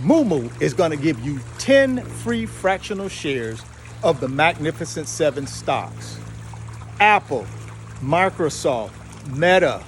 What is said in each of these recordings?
Moomoo is going to give you 10 free fractional shares of the Magnificent Seven stocks. Apple, Microsoft, Meta,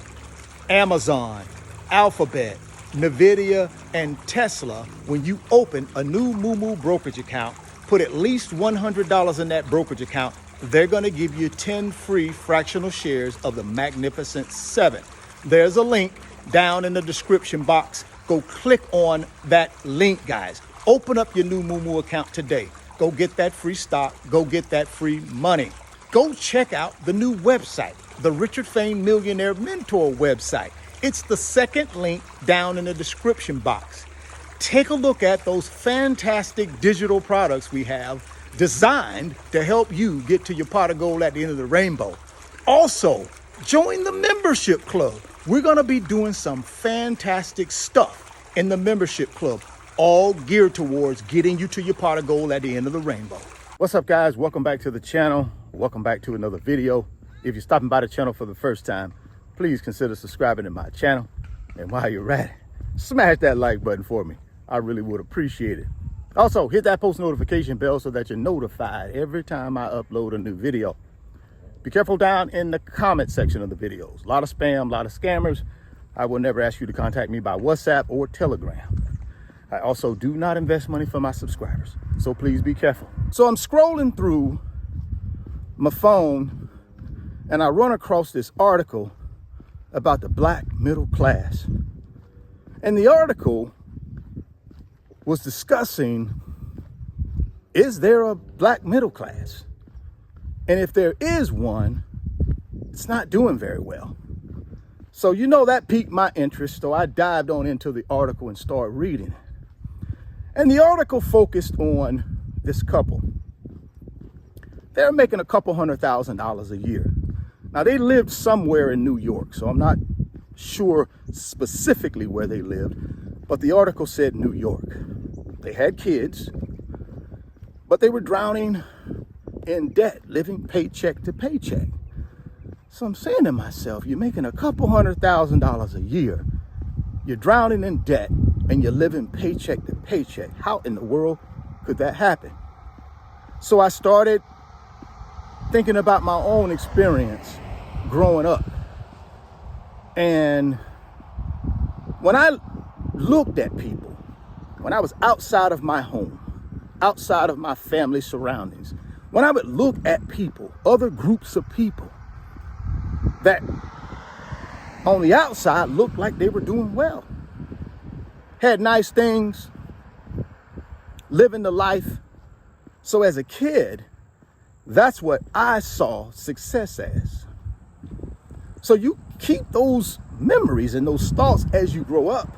Amazon, Alphabet, Nvidia, and Tesla. When you open a new Moomoo brokerage account, put at least $100 in that brokerage account, they're going to give you 10 free fractional shares of the Magnificent Seven. There's a link down in the description box. Go click on that link, guys. Open up your new Moomoo account today. Go get that free stock. Go get that free money. Go check out the new website, the Richard Fain Millionaire Mentor website. It's the second link down in the description box. Take a look at those fantastic digital products we have designed to help you get to your pot of gold at the end of the rainbow. Also, join the membership club. We're going to be doing some fantastic stuff in the membership club, all geared towards getting you to your pot of gold at the end of the rainbow. What's up, guys? Welcome back to the channel. Welcome back to another video. If you're stopping by the channel for the first time, please consider subscribing to my channel. And while you're at it, smash that like button for me. I really would appreciate it. Also, hit that post notification bell so that you're notified every time I upload a new video. Be careful down in the comment section of the videos. A lot of spam, a lot of scammers. I will never ask you to contact me by WhatsApp or Telegram. I also do not invest money for my subscribers, so please be careful. So I'm scrolling through my phone and I run across this article about the black middle class. And the article was discussing, is there a black middle class? And if there is one, it's not doing very well. So, that piqued my interest. So I dived on into the article and started reading it. And the article focused on this couple. They're making a couple $100,000 a year. Now, they lived somewhere in New York, so I'm not sure specifically where they lived, but the article said New York. They had kids, but they were drowning in debt, living paycheck to paycheck. So I'm saying to myself, you're making a couple $100,000 a year, you're drowning in debt, and you're living paycheck to paycheck. How in the world could that happen? So I started thinking about my own experience growing up. And when I looked at people, when I was outside of my home, outside of my family surroundings, when I would look at people, other groups of people that on the outside looked like they were doing well, had nice things, living the life. So as a kid, that's what I saw success as. So you keep those memories and those thoughts as you grow up.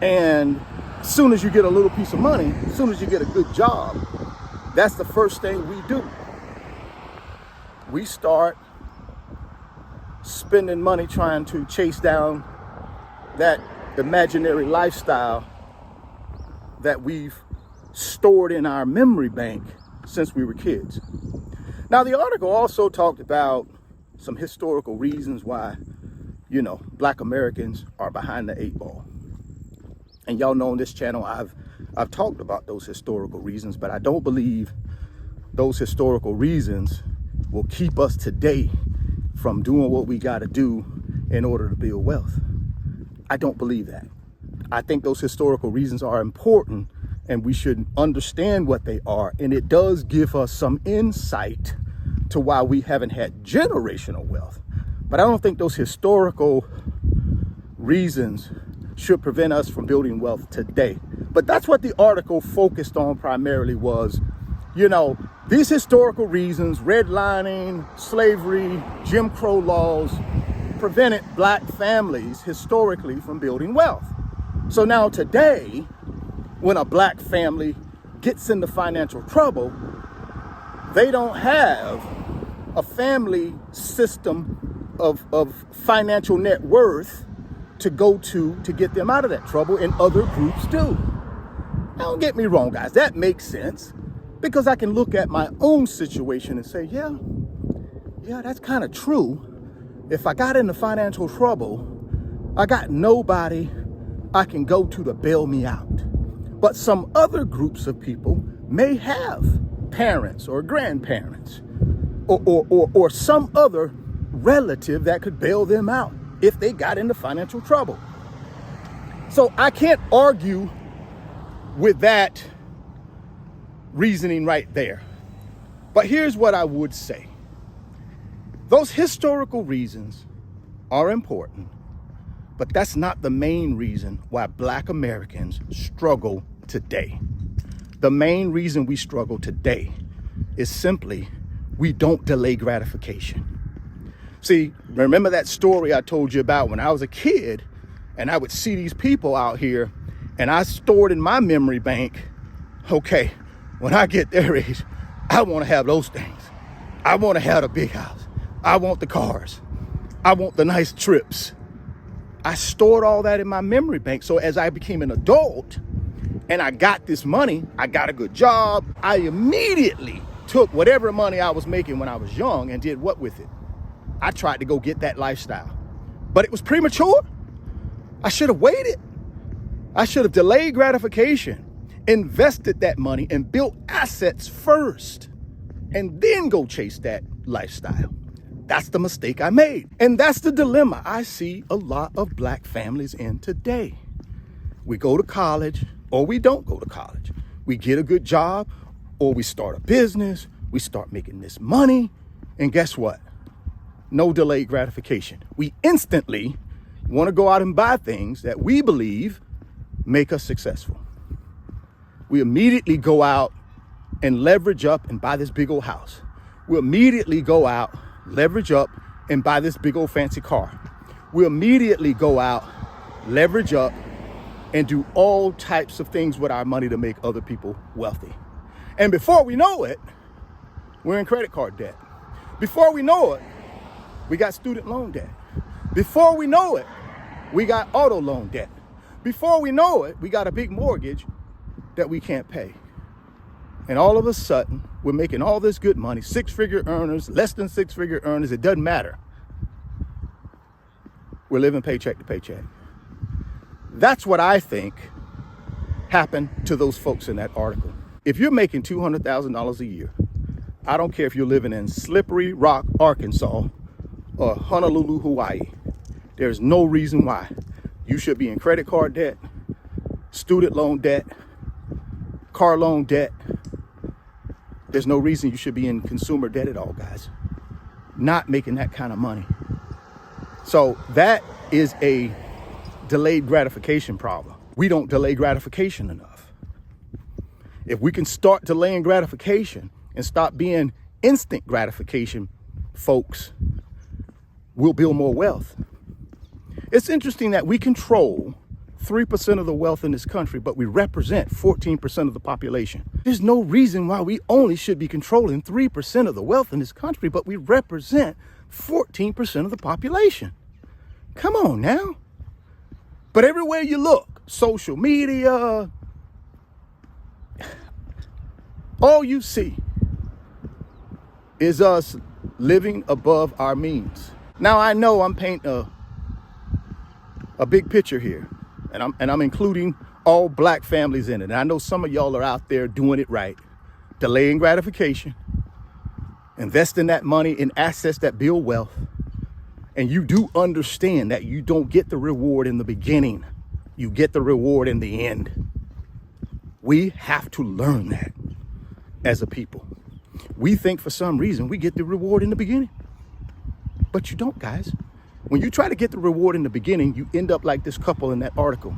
And as soon as you get a little piece of money, as soon as you get a good job, that's the first thing we do. We start spending money trying to chase down that imaginary lifestyle that we've stored in our memory bank since we were kids. Now, the article also talked about some historical reasons why, Black Americans are behind the eight ball. And y'all know on this channel, I've talked about those historical reasons, but I don't believe those historical reasons will keep us today from doing what we got to do in order to build wealth. I don't believe that. I think those historical reasons are important and we should understand what they are. And it does give us some insight to why we haven't had generational wealth. But I don't think those historical reasons should prevent us from building wealth today. But that's what the article focused on primarily was, these historical reasons, redlining, slavery, Jim Crow laws, prevented black families historically from building wealth. So now today, when a black family gets into financial trouble, they don't have a family system of financial net worth to go to get them out of that trouble, and other groups do. Now, don't get me wrong, guys, that makes sense, because I can look at my own situation and say, yeah, that's kind of true. If I got into financial trouble, I got nobody I can go to bail me out. But some other groups of people may have parents or grandparents or some other relative that could bail them out if they got into financial trouble. So I can't argue with that reasoning right there. But here's what I would say. Those historical reasons are important, but that's not the main reason why Black Americans struggle today. The main reason we struggle today is simply we don't delay gratification. See, remember that story I told you about when I was a kid and I would see these people out here and I stored in my memory bank, okay, when I get their age, I want to have those things. I want to have a big house. I want the cars. I want the nice trips. I stored all that in my memory bank. So as I became an adult and I got this money, I got a good job, I immediately took whatever money I was making when I was young and did what with it? I tried to go get that lifestyle. But it was premature. I should have waited. I should have delayed gratification, invested that money and built assets first, and then go chase that lifestyle. That's the mistake I made. And that's the dilemma I see a lot of Black families in today. We go to college or we don't go to college. We get a good job or we start a business. We start making this money. And guess what? No delayed gratification. We instantly want to go out and buy things that we believe make us successful. We immediately go out and leverage up and buy this big old house. We immediately go out, leverage up and buy this big old fancy car. We immediately go out, leverage up and do all types of things with our money to make other people wealthy. And before we know it, we're in credit card debt. Before we know it, we got student loan debt. Before we know it, we got auto loan debt. Before we know it, we got a big mortgage that we can't pay. And all of a sudden, we're making all this good money, six-figure earners, less than six-figure earners, it doesn't matter. We're living paycheck to paycheck. That's what I think happened to those folks in that article. If you're making $200,000 a year, I don't care if you're living in Slippery Rock, Arkansas, or Honolulu, Hawaii, there's no reason why you should be in credit card debt, student loan debt, car loan debt. There's no reason you should be in consumer debt at all, guys. Not making that kind of money. So that is a delayed gratification problem. We don't delay gratification enough. If we can start delaying gratification and stop being instant gratification folks, we'll build more wealth. It's interesting that we control 3% of the wealth in this country, but we represent 14% of the population. There's no reason why we only should be controlling 3% of the wealth in this country, but we represent 14% of the population. Come on now. But everywhere you look, social media, all you see is us living above our means. Now, I know I'm painting a big picture here, and I'm including all Black families in it. And I know some of y'all are out there doing it right, delaying gratification, investing that money in assets that build wealth. And you do understand that you don't get the reward in the beginning. You get the reward in the end. We have to learn that as a people. We think for some reason we get the reward in the beginning. But you don't, guys. When you try to get the reward in the beginning, you end up like this couple in that article.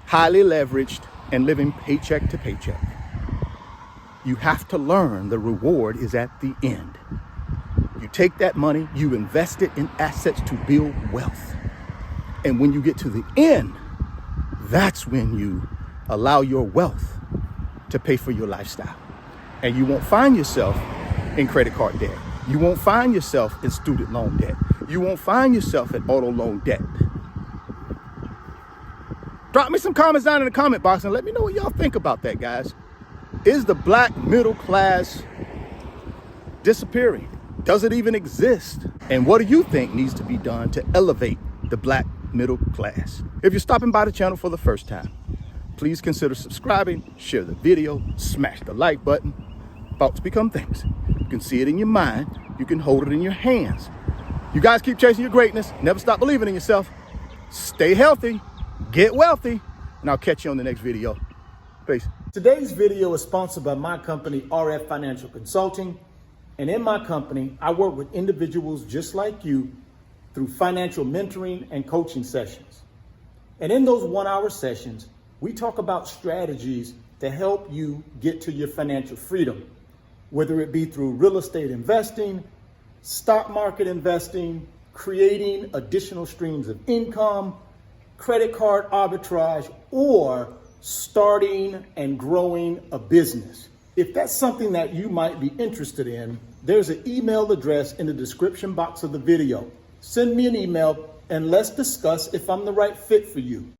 Highly leveraged and living paycheck to paycheck. You have to learn the reward is at the end. You take that money, you invest it in assets to build wealth. And when you get to the end, that's when you allow your wealth to pay for your lifestyle. And you won't find yourself in credit card debt. You won't find yourself in student loan debt. You won't find yourself in auto loan debt. Drop me some comments down in the comment box and let me know what y'all think about that, guys. Is the Black middle class disappearing? Does it even exist? And what do you think needs to be done to elevate the Black middle class. If you're stopping by the channel for the first time, please consider subscribing, share the video, smash the like button. Thoughts become things. You can see it in your mind. You can hold it in your hands. You guys keep chasing your greatness. Never stop believing in yourself. Stay healthy, get wealthy, and I'll catch you on the next video. Peace. Today's video is sponsored by my company, RF Financial Consulting. And in my company, I work with individuals just like you through financial mentoring and coaching sessions. And in those 1-hour sessions, we talk about strategies to help you get to your financial freedom, whether it be through real estate investing, stock market investing, creating additional streams of income, credit card arbitrage, or starting and growing a business. If that's something that you might be interested in, there's an email address in the description box of the video. Send me an email and let's discuss if I'm the right fit for you.